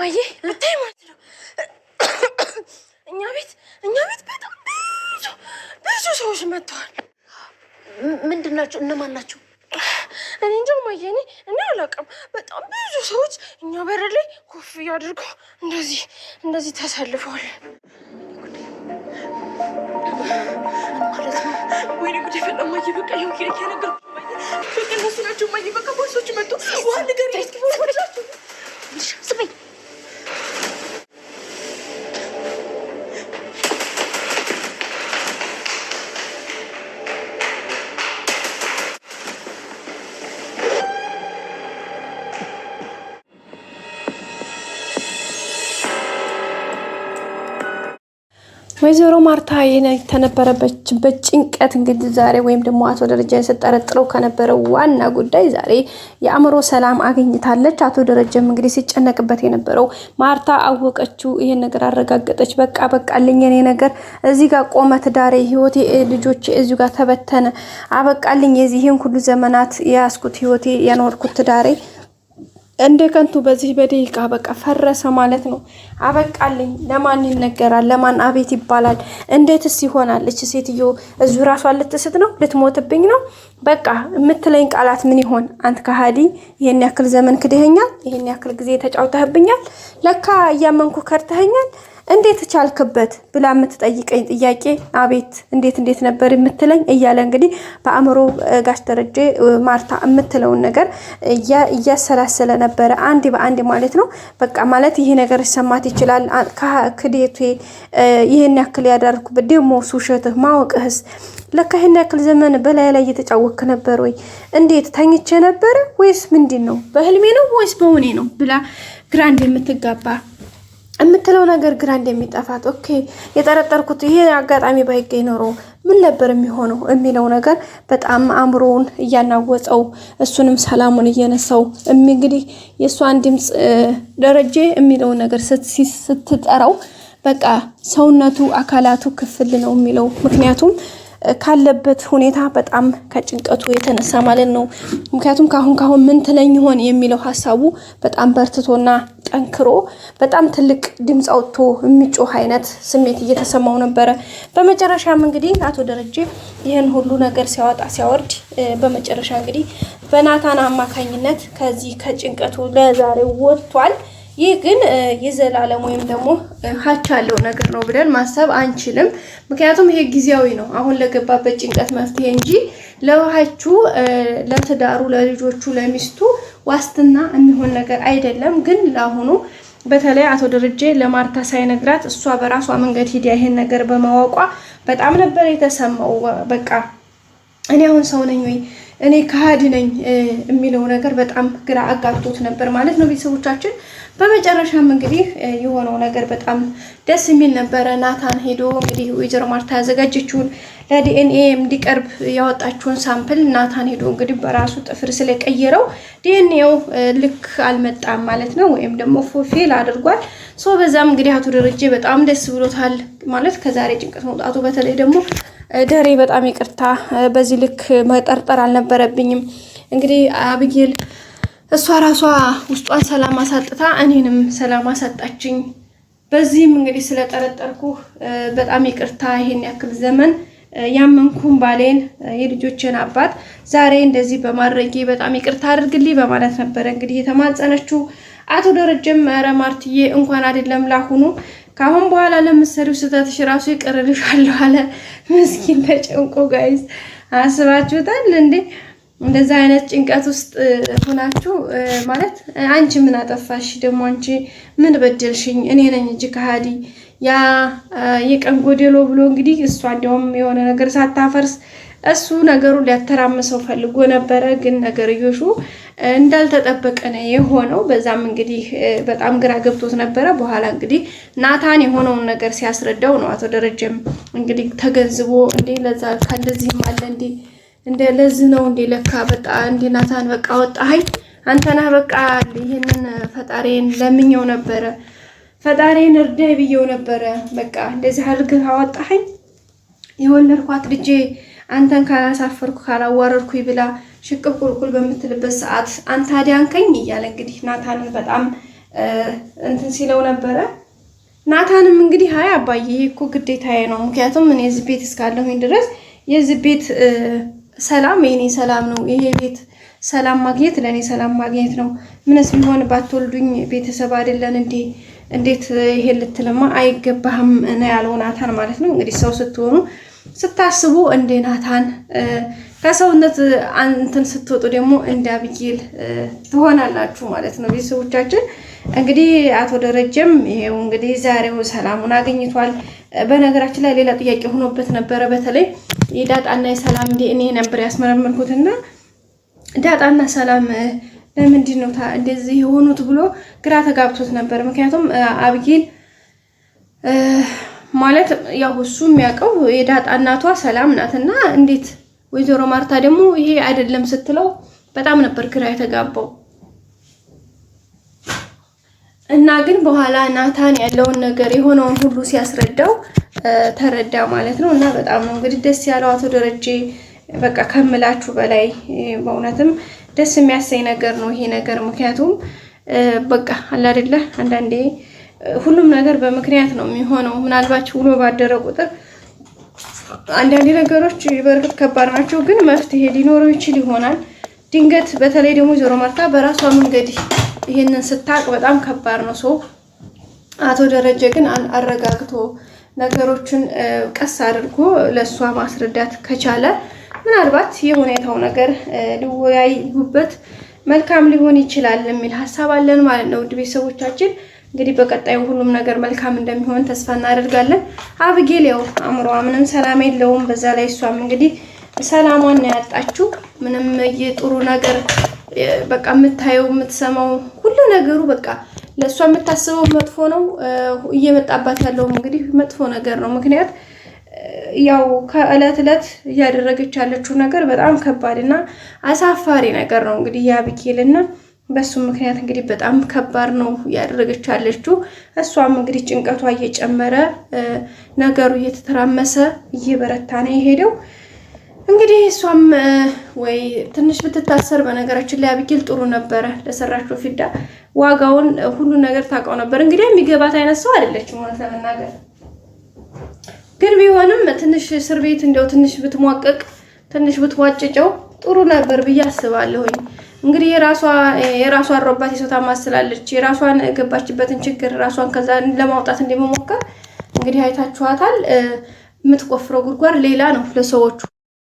እማዬ ልታይ ማለት ነው እኛ ቤት በጣም ብዙ ሰዎች መጥተዋል። ምንድን ናቸው? እነማን ናቸው? እኔ እንጃ እማዬ፣ እኔ አላውቅም። በጣም ብዙ ሰዎች እኛ በር ላይ ኮፍያ አድርገው እንደዚህ ተሰልፈዋል። ማለት ነው? ወይኔ ጉዴ ፈላ እማዬ። በቃ ይኸው ኪሪክ ያነገርኩ እማዬ። በቃ እነሱ ናቸው እማዬ። በቃ ቦርሶች መጡ። ውሃ ንገሪ እስኪ ቦርሶች ናቸው። ስበኝ ወይዘሮ ማርታ የተነበረበችበት ጭንቀት እንግዲህ ዛሬ ወይም ደግሞ አቶ ደረጃን ሲጠረጥረው ከነበረው ዋና ጉዳይ ዛሬ የአእምሮ ሰላም አግኝታለች። አቶ ደረጃም እንግዲህ ሲጨነቅበት የነበረው ማርታ አወቀችው፣ ይሄን ነገር አረጋገጠች። በቃልኝ፣ የኔ ነገር እዚህ ጋር ቆመ፣ ትዳሬ፣ ህይወቴ፣ ልጆቼ እዚህ ጋር ተበተነ፣ አበቃልኝ፣ የዚህን ሁሉ ዘመናት የያዝኩት ህይወቴ፣ ያኖርኩት ትዳሬ እንደ ከንቱ በዚህ በደቂቃ በቃ ፈረሰ ማለት ነው። አበቃልኝ። ለማን ይነገራል? ለማን አቤት ይባላል? እንዴትስ ይሆናል? እቺ ሴትዮ እዚሁ ራሷን ልትስት ነው? ልትሞትብኝ ነው? በቃ የምትለኝ ቃላት ምን ይሆን? አንተ ከሃዲ፣ ይሄን ያክል ዘመን ክደኸኛል፣ ይሄን ያክል ጊዜ ተጫውተህብኛል፣ ለካ እያመንኩ ከርተኸኛል፣ እንዴት ቻልክበት ብላ የምትጠይቀኝ ጥያቄ አቤት እንዴት ነበር የምትለኝ እያለ እንግዲህ በአእምሮ ጋሽ ደረጀ ማርታ የምትለውን ነገር እያሰላሰለ ነበረ፣ አንድ በአንድ ማለት ነው። በቃ ማለት ይሄ ነገር ሰማት ይችላል፣ ክዴቴ፣ ይሄን ያክል ያዳርኩበት ደግሞ ውሸትህ ማወቅህስ፣ ለካ ይሄን ያክል ዘመን በላይ ላይ እየተጫወክ ነበር ወይ? እንዴት ተኝቼ ነበረ ወይስ ምንድን ነው? በህልሜ ነው ወይስ በውኔ ነው ብላ ግራ እንደምትጋባ የምትለው ነገር ግራ እንደሚጠፋት፣ ኦኬ የጠረጠርኩት ይሄ አጋጣሚ ባይገኝ ኖሮ ምን ነበር የሚሆነው የሚለው ነገር በጣም አእምሮውን እያናወፀው እሱንም ሰላሙን እየነሳው እንግዲህ የእሷን ድምፅ ደረጀ የሚለው ነገር ስትጠራው በቃ ሰውነቱ አካላቱ ክፍል ነው የሚለው። ምክንያቱም ካለበት ሁኔታ በጣም ከጭንቀቱ የተነሳ ማለት ነው። ምክንያቱም ካሁን ምን ትለኝ ይሆን የሚለው ሀሳቡ በጣም በርትቶና ጠንክሮ በጣም ትልቅ ድምፅ አውጥቶ የሚጮህ አይነት ስሜት እየተሰማው ነበረ። በመጨረሻም እንግዲህ አቶ ደረጀ ይህን ሁሉ ነገር ሲያወጣ ሲያወርድ በመጨረሻ እንግዲህ በናታን አማካኝነት ከዚህ ከጭንቀቱ ለዛሬ ወጥቷል። ይህ ግን የዘላለም ወይም ደግሞ ሀች ያለው ነገር ነው ብለን ማሰብ አንችልም። ምክንያቱም ይሄ ጊዜያዊ ነው፣ አሁን ለገባበት ጭንቀት መፍትሄ እንጂ ለሀቹ፣ ለትዳሩ፣ ለልጆቹ፣ ለሚስቱ ዋስትና የሚሆን ነገር አይደለም። ግን ለአሁኑ በተለይ አቶ ደረጀ ለማርታ ሳይነግራት እሷ በራሷ መንገድ ሂዲያ ይሄን ነገር በማወቋ በጣም ነበር የተሰማው። በቃ እኔ አሁን ሰው ነኝ ወይ እኔ ከሃዲ ነኝ የሚለው ነገር በጣም ግራ አጋብቶት ነበር ማለት ነው ቤተሰቦቻችን። በመጨረሻም እንግዲህ የሆነው ነገር በጣም ደስ የሚል ነበረ። ናታን ሄዶ እንግዲህ ወይዘሮ ማርታ ያዘጋጀችውን ለዲኤንኤ እንዲቀርብ ያወጣችውን ሳምፕል ናታን ሄዶ እንግዲህ በራሱ ጥፍር ስለቀየረው ዲኤንኤው ልክ አልመጣም ማለት ነው፣ ወይም ደግሞ ፌል አድርጓል። በዛም እንግዲህ አቶ ደረጀ በጣም ደስ ብሎታል ማለት ከዛሬ ጭንቀት መውጣቱ። በተለይ ደግሞ ደሬ በጣም ይቅርታ፣ በዚህ ልክ መጠርጠር አልነበረብኝም። እንግዲህ አብጌል እሷ ራሷ ውስጧን ሰላም አሳጥታ እኔንም ሰላም አሳጣችኝ። በዚህም እንግዲህ ስለጠረጠርኩ በጣም ይቅርታ፣ ይሄን ያክል ዘመን ያመንኩን ባሌን የልጆችን አባት ዛሬ እንደዚህ በማድረጌ በጣም ይቅርታ አድርግልኝ በማለት ነበረ እንግዲህ የተማጸነችው። አቶ ደረጀም ኧረ ማርትዬ እንኳን አይደለም ላሁኑ ካሁን በኋላ ለምትሰሪው ስህተትሽ ራሱ ይቀርልሻለሁ አለ። ምስኪን ተጨንቆ ጋይዝ አስባችሁታል እንዴ? እንደዛ አይነት ጭንቀት ውስጥ ሆናችሁ ማለት አንቺ ምን አጠፋሽ ደግሞ አንቺ ምን በደልሽኝ እኔ ነኝ እንጂ ከሃዲ ያ የቀን ጎደሎ ብሎ እንግዲህ እሷ እንዲያውም የሆነ ነገር ሳታፈርስ እሱ ነገሩን ሊያተራምሰው ፈልጎ ነበረ። ግን ነገርዮሹ እንዳልተጠበቀ ነው የሆነው። በዛም እንግዲህ በጣም ግራ ገብቶት ነበረ። በኋላ እንግዲህ ናታን የሆነውን ነገር ሲያስረዳው ነው አቶ ደረጀም እንግዲህ ተገንዝቦ እንዴ ለዛ ከእንደዚህም አለ እንደ ለዚህ ነው እንዴ ለካ በቃ እንዴ ናታን በቃ ወጣኸኝ አንተና በቃ ይሄንን ፈጣሪን ለምኘው ነበረ፣ ፈጣሪን እርዳይ ብየው ነበረ፣ በቃ እንደዚህ አድርገህ አወጣኸኝ የወለድኳት ልጄ አንተን ካላሳፈርኩ ካላዋረርኩኝ ብላ ሽቅብ ቁልቁል በምትልበት ሰዓት አንተ አዳንከኝ እያለ እንግዲህ ናታንን በጣም እንትን ሲለው ነበረ። ናታንም እንግዲህ ሀይ አባዬ እኮ ግዴታዬ ነው፣ ምክንያቱም እኔ እዚህ ቤት እስካለሁኝ ድረስ የዚህ ቤት ሰላም የኔ ሰላም ነው። ይሄ ቤት ሰላም ማግኘት ለእኔ ሰላም ማግኘት ነው። ምንስ ቢሆን ባትወልዱኝ ቤተሰብ አይደለን እንዴ? እንዴት ይሄን ልትልማ አይገባህም ነው ያለው ናታን ማለት ነው። እንግዲህ ሰው ስትሆኑ ስታስቡ እንደ ናታን ከሰውነት እንትን ስትወጡ ደግሞ እንደ አብጌል ትሆናላችሁ ማለት ነው። ቤተሰቦቻችን እንግዲህ አቶ ደረጀም ይሄው እንግዲህ ዛሬው ሰላሙን አግኝቷል። በነገራችን ላይ ሌላ ጥያቄ ሆኖበት ነበረ። በተለይ የዳጣና የሰላም እኔ ነበር ያስመረመርኩትና ዳጣና ሰላም ለምንድን ነው እንደዚህ የሆኑት ብሎ ግራ ተጋብቶት ነበር። ምክንያቱም አብጌል ማለት ያው እሱ የሚያውቀው የዳጣ እናቷ ሰላም ናትና እንዴት ወይዘሮ ማርታ ደግሞ ይሄ አይደለም ስትለው በጣም ነበር ግራ የተጋባው። እና ግን በኋላ ናታን ያለውን ነገር የሆነውን ሁሉ ሲያስረዳው ተረዳ ማለት ነው። እና በጣም ነው እንግዲህ ደስ ያለው አቶ ደረጀ በቃ ከምላችሁ በላይ በእውነትም ደስ የሚያሰኝ ነገር ነው ይሄ ነገር። ምክንያቱም በቃ አለ አይደለ አንዳንዴ ሁሉም ነገር በምክንያት ነው የሚሆነው። ምናልባት ውሎ ባደረ ቁጥር አንዳንዴ ነገሮች በእርግጥ ከባድ ናቸው፣ ግን መፍትሄ ሊኖረው ይችል ይሆናል። ድንገት በተለይ ደግሞ ወይዘሮ ማርታ በራሷ መንገድ ይሄንን ስታቅ በጣም ከባድ ነው። ሰው አቶ ደረጀ ግን አረጋግቶ ነገሮችን ቀስ አድርጎ ለሷ ማስረዳት ከቻለ ምናልባት የሁኔታው ነገር ሊወያዩበት መልካም ሊሆን ይችላል የሚል ሀሳብ አለን ማለት ነው። ውድ ቤተሰቦቻችን እንግዲህ በቀጣዩ ሁሉም ነገር መልካም እንደሚሆን ተስፋ እናደርጋለን። አብጌል ያው አእምሮዋ ምንም ሰላም የለውም። በዛ ላይ እሷም እንግዲህ ሰላሟን ነው ያጣችው። ምንም የጥሩ ነገር በቃ የምታየው የምትሰማው ሁሉ ነገሩ በቃ ለእሷ የምታስበው መጥፎ ነው። እየመጣባት ያለው እንግዲህ መጥፎ ነገር ነው። ምክንያት ያው ከእለት እለት እያደረገች ያለችው ነገር በጣም ከባድና አሳፋሪ ነገር ነው። እንግዲህ የአብጌልና በሱ ምክንያት እንግዲህ በጣም ከባድ ነው እያደረገች ያለችው። እሷም እንግዲህ ጭንቀቷ እየጨመረ ነገሩ እየተተራመሰ እየበረታ ነው የሄደው። እንግዲህ እሷም ወይ ትንሽ ብትታሰር፣ በነገራችን ላይ አብጌል ጥሩ ነበረ ለሰራችው ፊዳ ዋጋውን ሁሉ ነገር ታውቀው ነበር። እንግዲህ የሚገባት አይነት ሰው አይደለችም ማለት ለመናገር ግን ቢሆንም ትንሽ እስር ቤት እንደው ትንሽ ብትሟቀቅ ትንሽ ብትዋጭጨው ጥሩ ነበር ብዬ አስባለሁኝ። እንግዲህ የራሷ አሮባት የሰው ታማስላለች። የራሷን ገባችበትን ችግር ራሷን ከዛ ለማውጣት እንደመሞከር እንግዲህ አይታችኋታል። የምትቆፍረው ጉድጓድ ሌላ ነው ለሰዎቹ